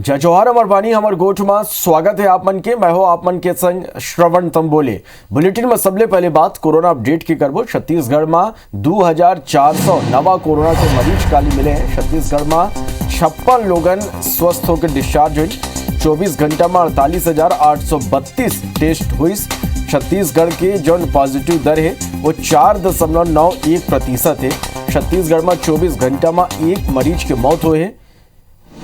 जय जोहार अमर बानी हमर गोठ में स्वागत है आप मन के। मैं हो आप मन के संग श्रवण तंबोले। बुलेटिन में सबले पहले बात कोरोना अपडेट की करबो। छत्तीसगढ़ में 2400 नवा कोरोना के मरीज काली मिले हैं। छत्तीसगढ़ में 56 लोगन स्वस्थ होकर डिस्चार्ज हुई। 24 घंटा में 48,832 टेस्ट हुई। छत्तीसगढ़ के जो पॉजिटिव दर है वो 4.91% है। छत्तीसगढ़ में 24 घंटा में एक मरीज की मौत हुई है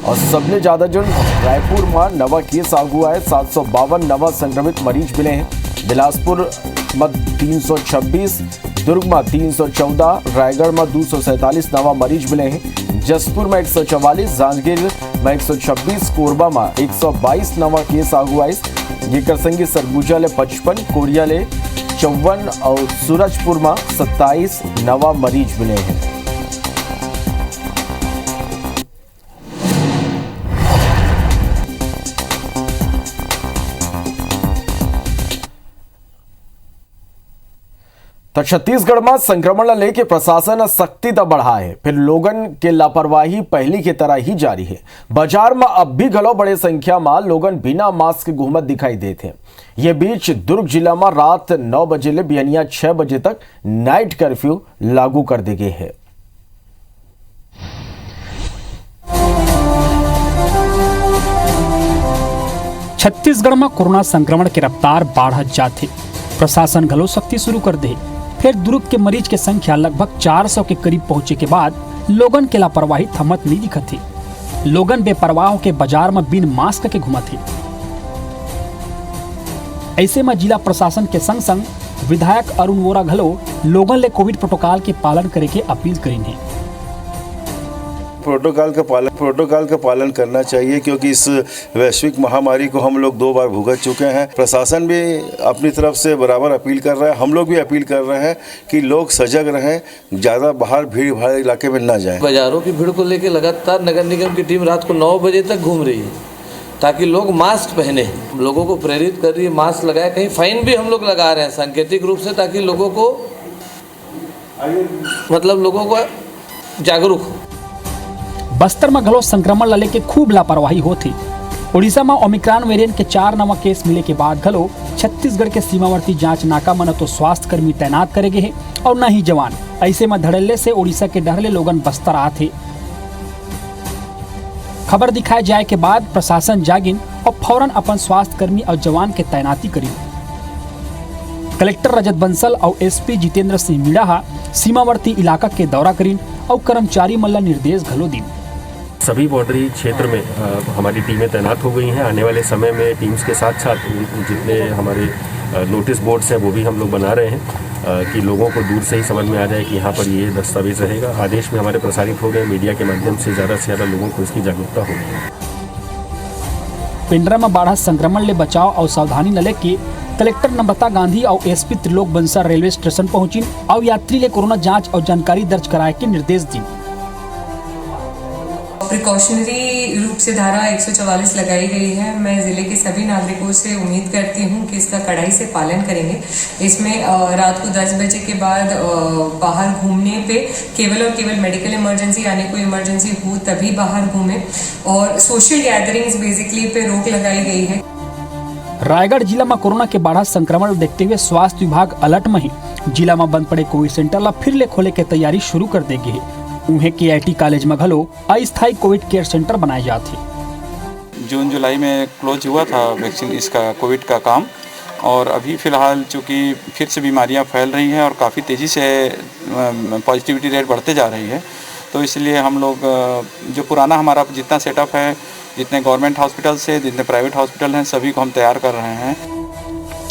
और सबसे ज्यादा जो रायपुर में नवा केस आगू आए 752 नवा संक्रमित मरीज मिले हैं। बिलासपुर में 326, दुर्ग में 314, रायगढ़ में 247 नवा मरीज मिले हैं। जसपुर में 144, जांजगीर में 126, कोरबा में 122 नवा केस आगू आए। ये संगी सरगुजा ले 55, कोरिया ले 54 और सूरजपुर में 27 नवा मरीज मिले हैं। तो छत्तीसगढ़ में संक्रमण लेके प्रशासन सख्ती तो बढ़ा है, फिर लोगन के लापरवाही पहली की तरह ही जारी है। बाजार में अब भी गलो बड़े संख्या में लोगन बिना मास्क के घूमत दिखाई देते हैं। ये बीच दुर्ग जिला में रात 9 बजे ले बिहनिया 6 बजे तक नाइट कर्फ्यू लागू कर दी गई है। छत्तीसगढ़ में कोरोना संक्रमण की रफ्तार बढ़त जाती, प्रशासन घलो सख्ती शुरू कर दे। फिर दुर्ग के मरीज की संख्या लगभग 400 के करीब पहुंचे के बाद लोगन के लापरवाही थमत नहीं दिखत थी। लोगन बेपरवाह के बाजार में बिन मास्क के घुमत थे। ऐसे में जिला प्रशासन के संग संग विधायक अरुण वोरा घलो लोगन ले कोविड प्रोटोकॉल के पालन करे के अपील करीन है। प्रोटोकॉल का पालन करना चाहिए, क्योंकि इस वैश्विक महामारी को हम लोग 2 बार भुगत चुके हैं। प्रशासन भी अपनी तरफ से बराबर अपील कर रहा है, हम लोग भी अपील कर रहे हैं कि लोग सजग रहें, ज़्यादा बाहर भीड़ भाड़ इलाके में ना जाएं। बाजारों की भीड़ को लेकर लगातार नगर निगम की टीम रात को 9 बजे तक घूम रही है ताकि लोग मास्क पहने। लोगों को प्रेरित कर रही है मास्क लगाए। कहीं फाइन भी हम लोग लगा रहे हैं सांकेतिक रूप से, ताकि लोगों को जागरूक हो। बस्तर में घलो संक्रमण लले के खूब लापरवाही होती। उड़ीसा में ओमिक्रॉन वेरिएंट के 4 नवा केस मिले के बाद घलो छत्तीसगढ़ के सीमावर्ती जांच नाका में न तो स्वास्थ्य कर्मी तैनात करे गए हैं और न ही जवान। ऐसे में धड़ल्ले से उड़ीसा के डरले लोगन बस्तर आते। खबर दिखाए जाए के बाद प्रशासन जागिन और फौरन अपन स्वास्थ्य कर्मी और जवान के तैनाती करी। कलेक्टर रजत बंसल और एसपी जितेंद्र सिंह मीणा सीमावर्ती इलाका के दौरा करीन और कर्मचारी मल्ला निर्देश घलो दी। सभी बॉर्डरी क्षेत्र में हमारी टीमें तैनात हो गई हैं। आने वाले समय में टीम्स के साथ साथ जितने हमारे नोटिस बोर्ड्स हैं वो भी हम लोग बना रहे हैं कि लोगों को दूर से ही समझ में आ जाए कि यहाँ पर ये दस्तावेज रहेगा। आदेश में हमारे प्रसारित हो गए, मीडिया के माध्यम से ज़्यादा लोगों को इसकी जागरूकता होगी। पिंडरा में बाढ़ संक्रमण ले बचाव और सावधानी न लेके कलेक्टर नम्रता गांधी और SP Trilok Bansal railway station पहुंची और यात्री ले कोरोना जांच और जानकारी दर्ज कराए के निर्देश दी। प्रिकॉशनरी रूप से धारा 144 लगाई गई है। मैं जिले के सभी नागरिकों से उम्मीद करती हूं कि इसका कड़ाई से पालन करेंगे। इसमें रात को 10 बजे के बाद बाहर घूमने पे केवल और केवल मेडिकल इमरजेंसी यानी कोई इमरजेंसी हो तभी बाहर घूमें और सोशल गैदरिंग्स बेसिकली पे रोक लगाई गई है। रायगढ़ जिला में कोरोना के बढ़ा संक्रमण देखते हुए स्वास्थ्य विभाग अलर्ट में ही जिला में बंद पड़े कोविड सेंटर ला फिर ले खोले के तैयारी शुरू कर देगी है। उन्हें KIT कॉलेज में घलो अस्थायी कोविड केयर सेंटर बनाए जाते। जून जुलाई में क्लोज हुआ था वैक्सीन इसका कोविड का काम, और अभी फ़िलहाल चूँकि फिर से बीमारियां फैल रही हैं और काफ़ी तेज़ी से पॉजिटिविटी रेट बढ़ते जा रही है, तो इसलिए हम लोग जो पुराना हमारा जितना सेटअप है, जितने गवर्नमेंट हॉस्पिटल्स है, जितने प्राइवेट हॉस्पिटल हैं, सभी को हम तैयार कर रहे हैं।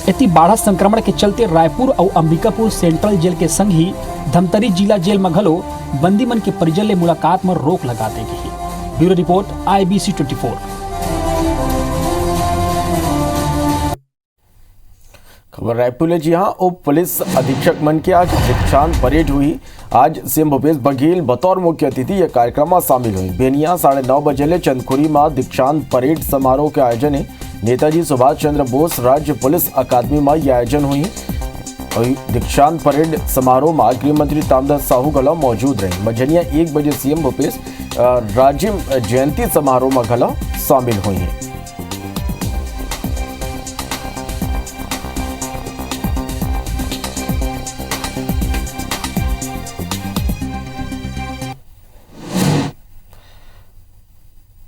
इतनी बाढ़ संक्रमण के चलते रायपुर और अंबिकापुर सेंट्रल जेल के संग ही धमतरी जिला जेल में घलो बंदी मन के परिजन ले मुलाकात में रोक लगा देगी। Bureau report IBC 24। खबर रायपुर ले। जी हाँ, उप पुलिस अधीक्षक मन की आज दीक्षांत परेड हुई। आज सीएम भूपेश बघेल बतौर मुख्य अतिथि यह कार्यक्रम में शामिल हुई। बेनिया 9:30 बजे ले चंदखुरी में दीक्षांत परेड समारोह के आयोजन है। नेताजी सुभाष चंद्र बोस राज्य पुलिस अकादमी में यह आयोजन हुई। दीक्षांत परेड समारोह में गृह मंत्री ताम्रध्वज साहू गला मौजूद रहे। मझनिया 1 बजे सीएम भूपेश राजीव जयंती समारोह में गला शामिल हुई हैं।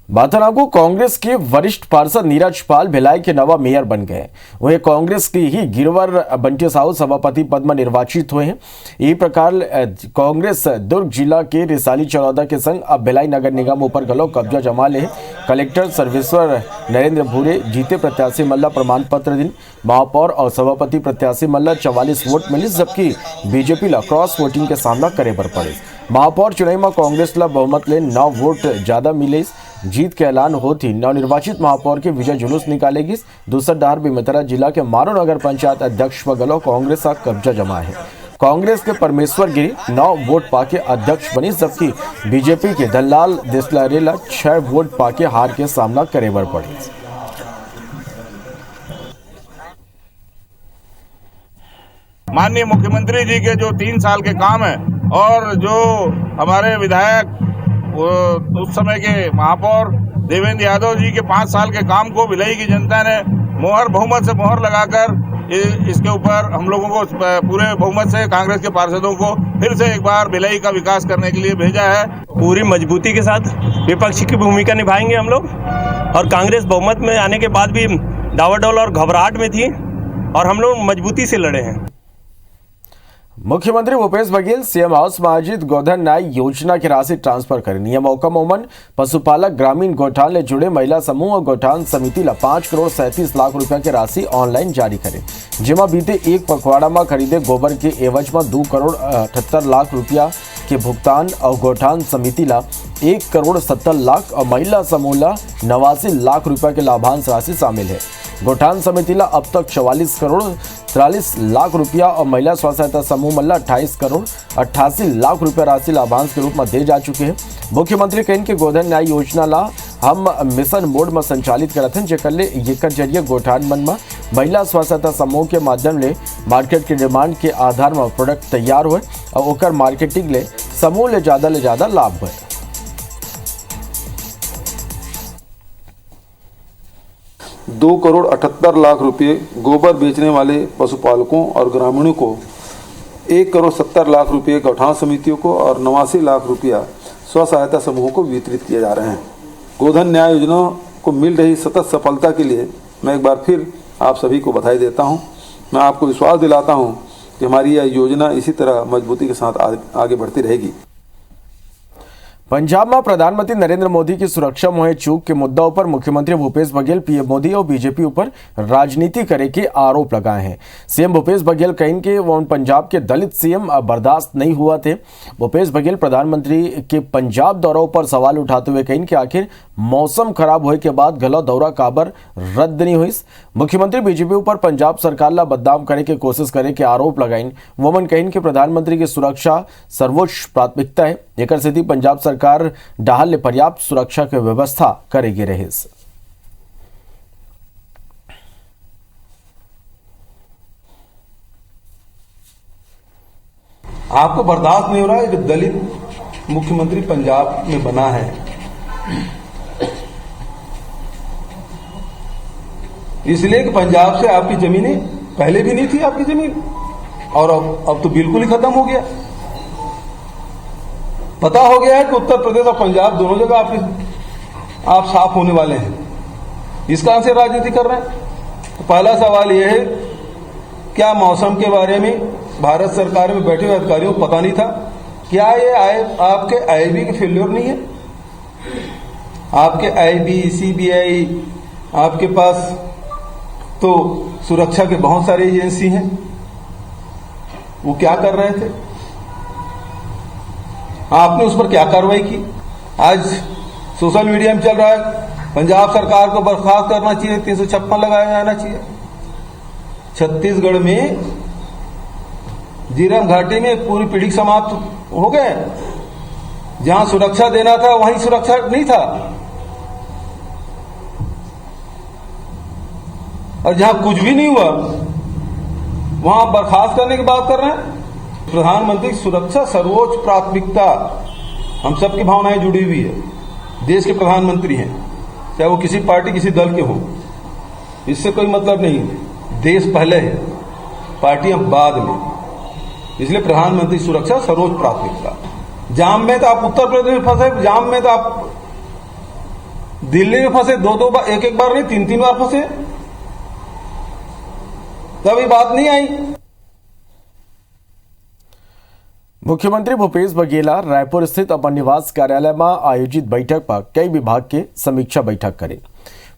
बातनागु कांग्रेस के वरिष्ठ पार्षद नीरज पाल भिलाई के नवा मेयर बन गए। वहीं कांग्रेस की ही गिरवर बंटी साहू सभापति पद में निर्वाचित हुए हैं। इसी प्रकार कांग्रेस दुर्ग जिला के रिसाली चरौदा के संग अब भिलाई नगर निगम ऊपर गलो कब्जा जमा ले। कलेक्टर सर्वेश्वर नरेंद्र भूरे जीते प्रत्याशी मल्ला प्रमाण पत्र दिन। महापौर और सभापति प्रत्याशी मल्ला 44 वोट मिले, जबकि बीजेपी ला क्रॉस वोटिंग के सामना करे पर पड़े। महापौर चुनाव में कांग्रेस ला बहुमत ले 9 वोट ज्यादा मिले। जीत के ऐलान होती नवनिर्वाचित महापौर के विजय जुलूस निकालेगी। दूसरा डहार बेमेतरा जिला के मारो नगर पंचायत अध्यक्ष व गलो कांग्रेस का कब्जा जमा है। कांग्रेस के परमेश्वर गिरी 9 वोट पाके अध्यक्ष बनी, जबकि बीजेपी के दल्लाल देसलारेला 6 वोट पाके हार के सामना करे बर पड़े। माननीय मुख्यमंत्री जी के जो 3 साल के काम है और जो हमारे विधायक उस समय के महापौर देवेंद्र यादव जी के 5 साल के काम को भिलाई की जनता ने बहुमत से मोहर लगाकर इसके ऊपर हम लोगों को पूरे बहुमत से कांग्रेस के पार्षदों को फिर से एक बार भिलाई का विकास करने के लिए भेजा है। पूरी मजबूती के साथ विपक्ष की भूमिका निभाएंगे हम लोग। और कांग्रेस बहुमत में आने के बाद भी डावाडोल और घबराहट में थी और हम लोग मजबूती से लड़े हैं। मुख्यमंत्री भूपेश बघेल सीएम हाउस में आयोजित गोधन न्याय योजना की राशि ट्रांसफर करें। यह मौका मोमन पशुपालक ग्रामीण गोठान ले जुड़े महिला समूह और गोठान समिति ला 5 करोड़ 37 लाख रुपया की राशि ऑनलाइन जारी करे, जिमा बीते एक पखवाड़ा में खरीदे गोबर के एवज में 2 करोड़ 78 लाख रुपया के भुगतान और गोठान समिति ला 1 करोड़ 70 लाख और महिला समूह ला 89 लाख रुपया के लाभांश राशि शामिल है। गोठान समिति ला अब तक 44 करोड़ 43 लाख रुपया और महिला स्व सहायता समूह मल्ला 28 करोड़ 88 लाख रुपया राशि लाभांश के रूप में दे जा चुके हैं। मुख्यमंत्री कहन के गोधन न्याय योजना ला हम मिशन मोड में संचालित करत हैं, जेकर ले एकर जरिए गोठान मन में महिला स्व सहायता समूह के माध्यम ले मार्केट के डिमांड के आधार में प्रोडक्ट तैयार हुए और ओकर मार्केटिंग ले समूह ले ज्यादा लाभ हुए। दो करोड़ 78 लाख रुपए गोबर बेचने वाले पशुपालकों और ग्रामीणों को 1 करोड़ 70 लाख रुपए गौठान समितियों को और 89 लाख रुपया स्व सहायता समूहों को वितरित किए जा रहे हैं। गोधन न्याय योजना को मिल रही सतत सफलता के लिए मैं एक बार फिर आप सभी को बधाई देता हूं। मैं आपको विश्वास दिलाता हूं कि हमारी यह योजना इसी तरह मजबूती के साथ आगे बढ़ती रहेगी। पंजाब में प्रधानमंत्री नरेंद्र मोदी की सुरक्षा में चूक के मुद्दों पर मुख्यमंत्री भूपेश बघेल पीएम मोदी और बीजेपी ऊपर राजनीति करे के आरोप लगाए हैं। सीएम भूपेश बघेल कहें कि वो पंजाब के दलित सीएम बर्दाश्त नहीं हुआ थे। भूपेश बघेल प्रधानमंत्री के पंजाब दौरों पर सवाल उठाते हुए कहें कि आखिर मौसम खराब होने के बाद गलो दौरा काबर रद्द नहीं हुई। मुख्यमंत्री बीजेपी ऊपर पंजाब सरकार ला बदनाम करे के कोशिश करे के आरोप लगाइन। वोमन कहें कि प्रधानमंत्री की सुरक्षा सर्वोच्च प्राथमिकता है। एक स्थिति पंजाब सरकार डाहल ले पर्याप्त सुरक्षा की व्यवस्था करेगी रहे। आपको बर्दाश्त नहीं हो रहा है जो दलित मुख्यमंत्री पंजाब में बना है, इसलिए कि पंजाब से आपकी जमीनें पहले भी नहीं थी आपकी जमीन और अब तो बिल्कुल ही खत्म हो गया। पता हो गया है कि उत्तर प्रदेश और पंजाब दोनों जगह आप साफ होने वाले हैं। इस कारण से राजनीति कर रहे हैं। तो पहला सवाल यह है, क्या मौसम के बारे में भारत सरकार में बैठे हुए अधिकारियों को पता नहीं था? क्या ये आपके आईबी की फेल्योर नहीं है? आपके आईबी, सीबीआई, आपके पास तो सुरक्षा के बहुत सारे एजेंसी हैं, वो क्या कर रहे थे? आपने उस पर क्या कार्रवाई की? आज सोशल मीडिया में चल रहा है पंजाब सरकार को बर्खास्त करना चाहिए, 356 लगाया जाना चाहिए। छत्तीसगढ़ में जीरम घाटी में पूरी पीढ़ी समाप्त हो गए। जहां सुरक्षा देना था वहीं सुरक्षा नहीं था, और जहां कुछ भी नहीं हुआ वहां बर्खास्त करने की बात कर रहे हैं। प्रधानमंत्री की सुरक्षा सर्वोच्च प्राथमिकता, हम सबकी भावनाएं जुड़ी हुई है। देश के प्रधानमंत्री हैं, चाहे वो किसी पार्टी किसी दल के हो, इससे कोई मतलब नहीं है। देश पहले है, पार्टियां बाद में। इसलिए प्रधानमंत्री सुरक्षा सर्वोच्च प्राथमिकता। जाम में तो आप उत्तर प्रदेश में फंसे, जाम में तो आप दिल्ली में फंसे, दो बार, एक बार नहीं 3 बार फंसे, तभी बात नहीं आई। मुख्यमंत्री भूपेश बघेला रायपुर स्थित अपन निवास कार्यालय में आयोजित बैठक पर कई विभाग के समीक्षा बैठक करे।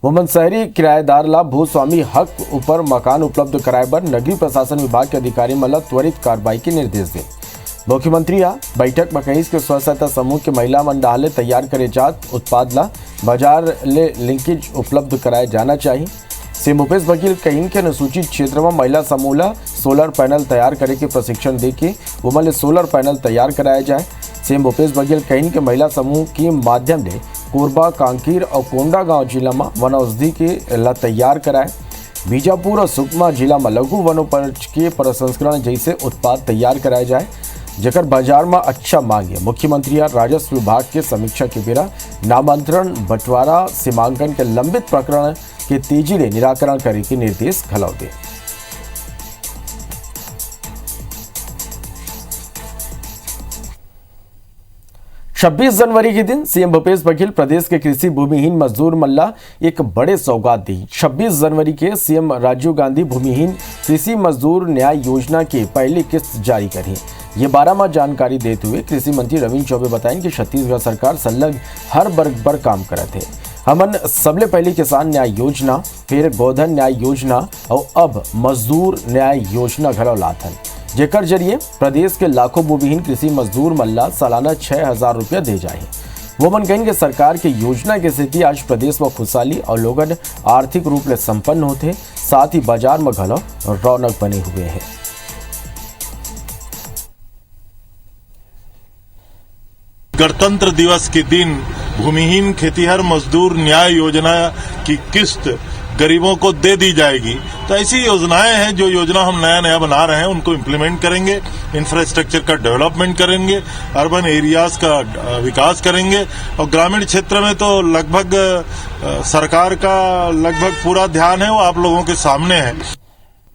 वुमन शहरी किराएदार ला भूस्वामी हक ऊपर मकान उपलब्ध कराए पर नगरीय प्रशासन विभाग के अधिकारी मला त्वरित कार्रवाई के निर्देश दे। मुख्यमंत्री बैठक में कही कि स्व सहायता समूह के महिला मंडल तैयार करे जात उत्पाद ला बाजार ले लिंकेज उपलब्ध कराया जाना चाहिए। सीएम भूपेश बघेल कहीं के अनुसूचित क्षेत्र में महिला समूह ला सोलर पैनल तैयार करे के प्रशिक्षण दे के वुमन ले सोलर पैनल तैयार कराया जाए। सीएम भूपेश बघेल कहीं के महिला समूह के माध्यम से कोरबा, कांकेर और कोंडा गांव जिला में वन औषधि के ला तैयार कराए। बीजापुर और सुकमा जिला में लघु वनोपज के प्रसंस्करण जैसे उत्पाद तैयार कराया जाए, जकर बाजार में अच्छा मांग है। मुख्यमंत्री राजस्व विभाग के समीक्षा के बेरा नामांतरण, बंटवारा, सीमांकन के लंबित प्रकरण के तेजी ले निराकरण करे के निर्देश घलौ दे। छब्बीस जनवरी के दिन सीएम भूपेश बघेल प्रदेश के कृषि भूमिहीन मजदूर मल्ला एक बड़े सौगात दी। 26 जनवरी के सीएम राजीव गांधी भूमिहीन कृषि मजदूर न्याय योजना की पहली किस्त जारी करी। ये 12 माह जानकारी देते हुए कृषि मंत्री रविंद्र चौबे बताएं कि छत्तीसगढ़ सरकार संलग्न हर वर्ग पर काम करते है। हमन सबले पहले किसान न्याय योजना, फिर गोधन न्याय योजना और अब मजदूर न्याय योजना घलो लाथन, जेकर जरिए प्रदेश के लाखों भूमिहीन कृषि मजदूर मल्ला सालाना 6,000 रुपया दे जाए। वो मन कहें कि सरकार की योजना के स्थिति आज प्रदेश में खुशहाली और लोगन आर्थिक रूप से संपन्न होते, साथ ही बाजार में घलो रौनक बने हुए हैं। गणतंत्र दिवस के दिन भूमिहीन खेतीहर मजदूर न्याय योजना की किस्त गरीबों को दे दी जाएगी। तो ऐसी योजनाएं हैं जो योजना हम नया बना रहे हैं, उनको इम्प्लीमेंट करेंगे, इंफ्रास्ट्रक्चर का डेवलपमेंट करेंगे, अर्बन एरियाज का विकास करेंगे और ग्रामीण क्षेत्र में तो लगभग सरकार का लगभग पूरा ध्यान है वो आप लोगों के सामने है।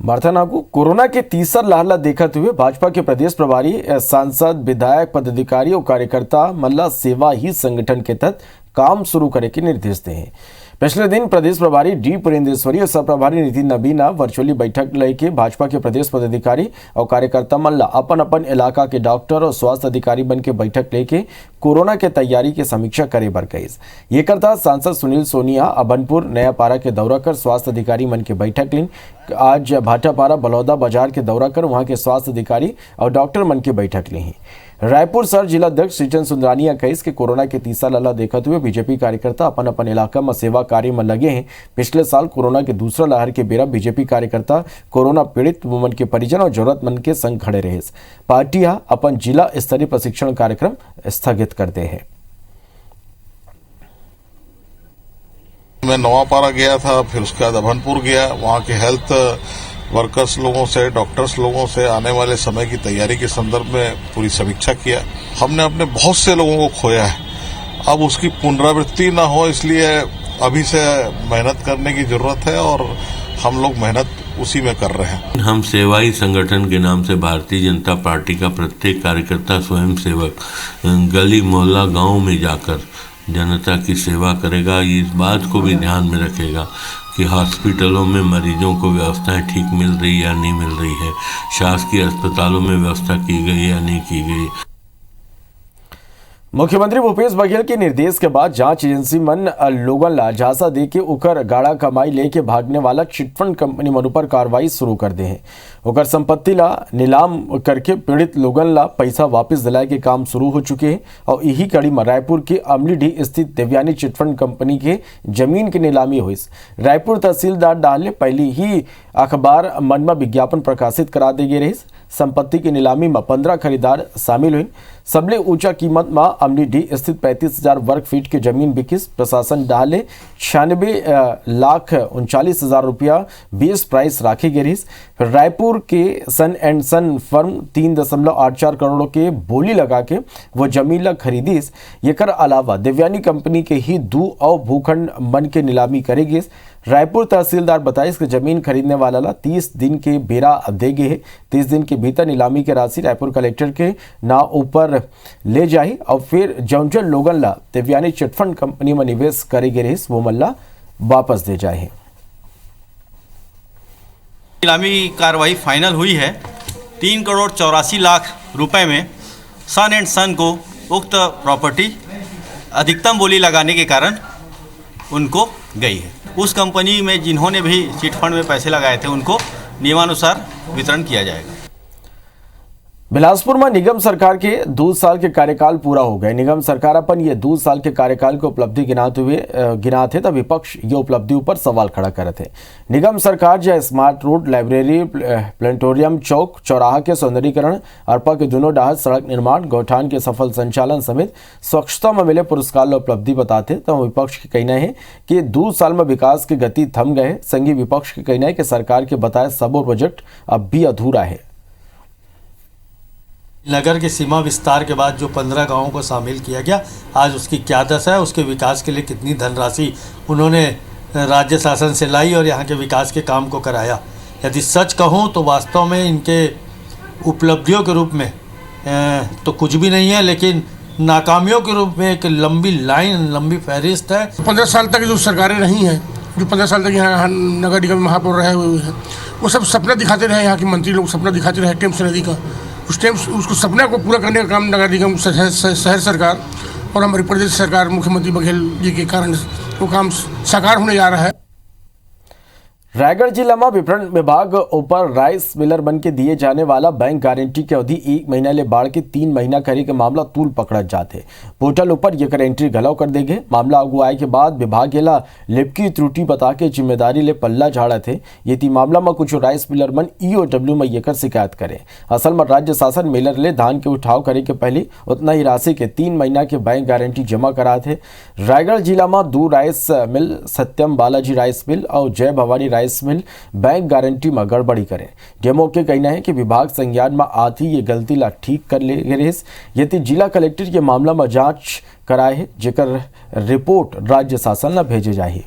मार्थाना को कोरोना के तीसरा लहर देखते हुए भाजपा के प्रदेश प्रभारी, सांसद, विधायक, पदाधिकारी और कार्यकर्ता मल्ला सेवा ही संगठन के तहत काम शुरू करे के निर्देश दिए हैं। पिछले दिन प्रदेश प्रभारी डी पुरेंद्रेश्वरी और सह प्रभारी नितिन नबीना वर्चुअली बैठक लेके भाजपा के प्रदेश पदाधिकारी और कार्यकर्ता मल्ला अपन अपन इलाका के डॉक्टर और स्वास्थ्य अधिकारी बन के बैठक लेके कोरोना के तैयारी की समीक्षा करे बर गई। ये करता सांसद सुनील सोनिया अबनपुर नयापारा के दौरा कर स्वास्थ्य अधिकारी मन के बैठक लीन। आज भाटापारा बलौदा बाजार के दौरा कर वहां के स्वास्थ्य अधिकारी और डॉक्टर मन की बैठक ली है। रायपुर सर जिला अध्यक्ष श्रीचंद सुंदरानिया कहिस के कोरोना के तीसरा लहर देखते हुए बीजेपी कार्यकर्ता अपन अपन इलाका में सेवा कार्य में लगे हैं। पिछले साल कोरोना के दूसरा लहर के बेरा बीजेपी कार्यकर्ता कोरोना पीड़ित वुमन के परिजन और जरूरतमंद के संग खड़े रहे। पार्टियां अपन जिला स्तरीय प्रशिक्षण कार्यक्रम स्थगित करते हैं। मैं नवापारा गया था, फिर उसके बाद अभनपुर गया, वहाँ के हेल्थ वर्कर्स लोगों से, डॉक्टर्स लोगों से आने वाले समय की तैयारी के संदर्भ में पूरी समीक्षा किया। हमने अपने बहुत से लोगों को खोया है, अब उसकी पुनरावृत्ति न हो इसलिए अभी से मेहनत करने की जरूरत है और हम लोग मेहनत उसी में कर रहे हैं। हम सेवाई संगठन के नाम से भारतीय जनता पार्टी का प्रत्येक कार्यकर्ता स्वयं सेवक गली मोहल्ला गांव में जाकर जनता की सेवा करेगा। इस बात को भी ध्यान में रखेगा कि हॉस्पिटलों में मरीजों को व्यवस्थाएं ठीक मिल रही या नहीं मिल रही है, शासकीय अस्पतालों में व्यवस्था की गई या नहीं की गई। मुख्यमंत्री भूपेश बघेल के निर्देश के बाद जांच एजेंसी मन लोगन ला झांसा दे के उकर गाड़ा कमाई लेके भागने वाला चिटफंड कंपनी मन पर कार्रवाई शुरू कर दे हैं। उकर संपत्ति ला नीलाम करके पीड़ित लोगन ला पैसा वापस दिलाए के काम शुरू हो चुके हैं और यही कड़ी में रायपुर के अमलीडीह स्थित देवयानी चिटफंड कंपनी के जमीन की नीलामी हुई। रायपुर तहसीलदार डाले पहले ही अखबार मन में विज्ञापन प्रकाशित करा दे गए रहे। संपत्ति की नीलामी में 15 खरीदार शामिल हुई। सबले ऊंचा कीमत में अमलीडीह स्थित 35,000 वर्ग फीट की जमीन बिकी। प्रशासन डाले 96,39,40,000 रुपया बेस प्राइस राखी गई। फिर रायपुर के सन एंड सन फर्म 3.84 करोड़ के बोली लगा के वो जमीन ला खरीदी। एकर अलावा देवयानी कंपनी के ही 2 और भूखंड मन के नीलामी करेगी। रायपुर तहसीलदार बताइस कि जमीन खरीदने वाला ला 30 दिन के बेरा देगे है। 30 दिन के भीतर नीलामी के राशि रायपुर कलेक्टर के नाम ऊपर ले जाए और फिर जौन लोगन ला देवयानी चिटफंड कंपनी में निवेश करेगे रही वो मल्ला वापस दे जाए। नीलामी कार्रवाई फाइनल हुई है। 3 करोड़ 84 लाख रुपए में सन एंड सन को उक्त प्रॉपर्टी अधिकतम बोली लगाने के कारण उनको गई है। उस कंपनी में जिन्होंने भी चिट फंड में पैसे लगाए थे उनको नियमानुसार वितरण किया जाएगा। बिलासपुर में निगम सरकार के 2 साल के कार्यकाल पूरा हो गए। निगम सरकार अपन ये 2 साल के कार्यकाल को उपलब्धि गिनाते तब विपक्ष ये उपलब्धि ऊपर सवाल खड़ा करे थे। निगम सरकार जो स्मार्ट रोड, लाइब्रेरी, प्लेनेटोरियम चौक, चौराहा के सौंदर्यीकरण, अरपा के दोनों डाहर सड़क निर्माण, गौठान के सफल संचालन समेत स्वच्छता में मिले पुरस्कार उपलब्धि बताते तब विपक्ष के कहना है कि 2 साल में विकास की गति थम गए। संघी विपक्ष के कहना है कि सरकार के बताए सबो बजट अब भी अधूरा है। नगर के सीमा विस्तार के बाद जो 15 गांवों को शामिल किया गया, आज उसकी क्या दशा है, उसके विकास के लिए कितनी धनराशि उन्होंने राज्य शासन से लाई और यहाँ के विकास के काम को कराया। यदि सच कहूँ तो वास्तव में इनके उपलब्धियों के रूप में तो कुछ भी नहीं है, लेकिन नाकामियों के रूप में एक लंबी लाइन, लंबी फहरिस्त है। 15 साल तक जो सरकारें रही हैं, जो 15 साल तक यहाँ नगर निगम महापौर रहे हुए हैं, वो सब सपना दिखाते रहे। यहाँ के मंत्री लोग सपना दिखाते रहे टेम्स नदी का। उस टाइम उसको सपने को पूरा करने का काम नगर निगम, शहर सरकार और हमारी प्रदेश सरकार मुख्यमंत्री बघेल जी के कारण वो काम साकार होने जा रहा है। रायगढ़ जिला में विपणन विभाग ऊपर राइस मिलर बन के दिए जाने वाला बैंक गारंटी की अवधि 1 महीना ले बाढ़ के 3 महीना करे के मामला तूल पकड़ जाते। पोर्टल ऊपर ये एंट्री घलाव कर देंगे। मामला अगुआए के बाद विभाग येला लिपकी त्रुटि बता के जिम्मेदारी ले पल्ला झाड़ा थे। ये थी मामला में कुछ राइस मिलर मन EOW में ये शिकायत करे। असल में राज्य शासन मिलर ले धान के उठाव करे के पहले उतना ही राशि के 3 महीना के बैंक गारंटी जमा करा थे। रायगढ़ जिला में 2 राइस मिल, सत्यम बालाजी राइस मिल और जय Bhavani rice mill bank guarantee में गड़बड़ी करे। डेमो के कहना है कि विभाग संज्ञान में आती ये गलती ला ठीक कर ले गए। यदि जिला कलेक्टर के मामला में जांच कराए है, जेकर रिपोर्ट राज्य शासन ला भेजे जाए।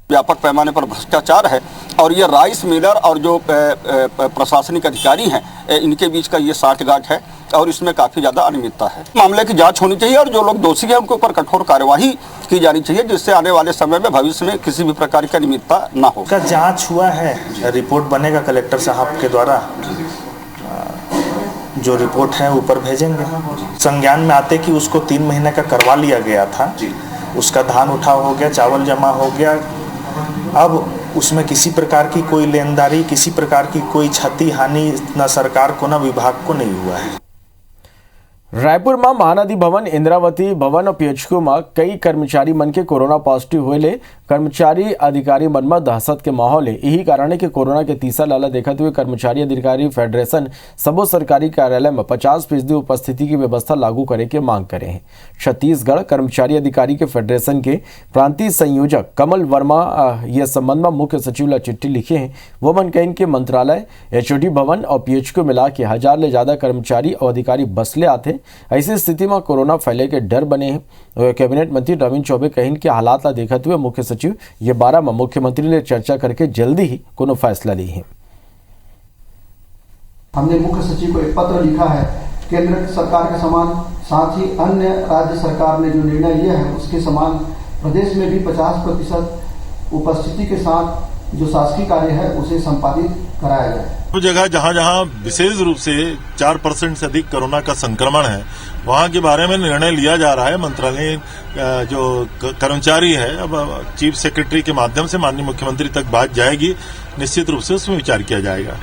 व्यापक पैमाने पर भ्रष्टाचार है और ये राइस मिलर और जो प्रशासनिक अधिकारी हैं इनके बीच का ये साठगांठ है और इसमें काफ़ी ज़्यादा अनियमितता है। मामले की जांच होनी चाहिए और जो लोग दोषी हैं उनके ऊपर कठोर कार्यवाही की जानी चाहिए, जिससे आने वाले समय में भविष्य में किसी भी प्रकार की अनियमितता ना हो। इसका जांच हुआ है, रिपोर्ट बनेगा कलेक्टर साहब के द्वारा। जो रिपोर्ट है ऊपर भेजेंगे। संज्ञान में आते कि उसको 3 महीने का करवा लिया गया था, उसका धान उठाव हो गया, चावल जमा हो गया। अब उसमें किसी प्रकार की कोई लेनदारी, किसी प्रकार की कोई क्षति हानि न सरकार को न विभाग को नहीं हुआ है। रायपुर में महानदी भवन, इंद्रावती भवन और PHQ में कई कर्मचारी मन के कोरोना पॉजिटिव हुए। कर्मचारी अधिकारी मन में दहशत के माहौल है। यही कारण है कि कोरोना के तीसरा लाला देखते हुए कर्मचारी अधिकारी फेडरेशन सबो सरकारी कार्यालय में 50% उपस्थिति की व्यवस्था लागू करे के मांग करे हैं। छत्तीसगढ़ कर्मचारी अधिकारी के फेडरेशन के प्रांतीय संयोजक कमल वर्मा ये संबंध में मुख्य सचिव ला चिट्ठी लिखे हैं। वो मन कहें के मंत्रालय, HOD भवन और PHQ मिला के 1000 ले ज्यादा कर्मचारी और अधिकारी बसले आते। ऐसी स्थिति में कोरोना फैले के डर बने हैं। कैबिनेट मंत्री रविंद्र चौबे कहें कि हालात ला देखते हुए मुख्य सचिव ये 12 में मुख्यमंत्री ने चर्चा करके जल्दी ही कोनो फैसला ली है। हमने मुख्य सचिव को एक पत्र लिखा है। केंद्र सरकार के समान साथ ही अन्य राज्य सरकार ने जो निर्णय लिया है उसके समान प्रदेश में भी 50% उपस्थिति के साथ जो शासकीय कार्य है उसे संपादित कराया जाए। वो जगह जहाँ जहाँ विशेष रूप से 4% से अधिक कोरोना का संक्रमण है वहाँ के बारे में निर्णय लिया जा रहा है। मंत्रालय जो कर्मचारी है अब चीफ सेक्रेटरी के माध्यम से माननीय मुख्यमंत्री तक बात जाएगी, निश्चित रूप से उसमें विचार किया जाएगा।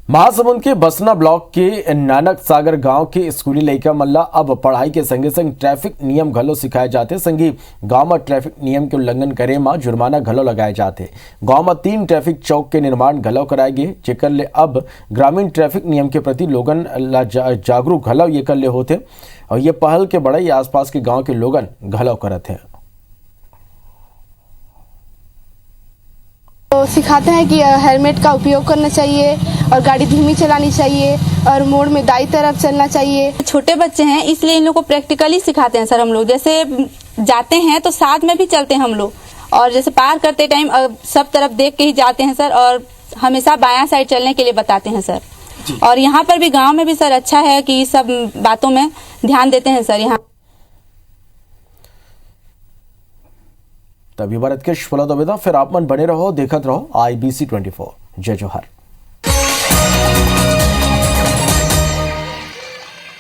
महासमुंद के बसना ब्लॉक के नानक सागर गांव के स्कूली लड़का मल्ला अब पढ़ाई के संगे संग ट्रैफिक नियम घलो सिखाए जाते। संगी गांव में ट्रैफिक नियम के उल्लंघन करे में जुर्माना घलो लगाए जाते। गांव में 3 ट्रैफिक चौक के निर्माण घलो कराए गए, जेकर ले अब ग्रामीण ट्रैफिक नियम के प्रति लोगन जागरूक घलो ये कर ले होते और ये पहल के बड़े आसपास के गाँव के लोगन घलो करत हैं। तो सिखाते हैं कि हेलमेट का उपयोग करना चाहिए और गाड़ी धीमी चलानी चाहिए और मोड़ में दाईं तरफ चलना चाहिए। छोटे बच्चे हैं इसलिए इन लोग को प्रैक्टिकली सिखाते हैं सर। हम लोग जैसे जाते हैं तो साथ में भी चलते हैं हम लोग, और जैसे पार करते टाइम सब तरफ देख के ही जाते हैं सर, और हमेशा बायां साइड चलने के लिए बताते हैं सर। और यहाँ पर भी गाँव में भी सर अच्छा है कि सब बातों में ध्यान देते हैं सर। यहाँ तभी भारत के फिर आप मन बने रहो, देखत रहो IBC 24। जय जोहार।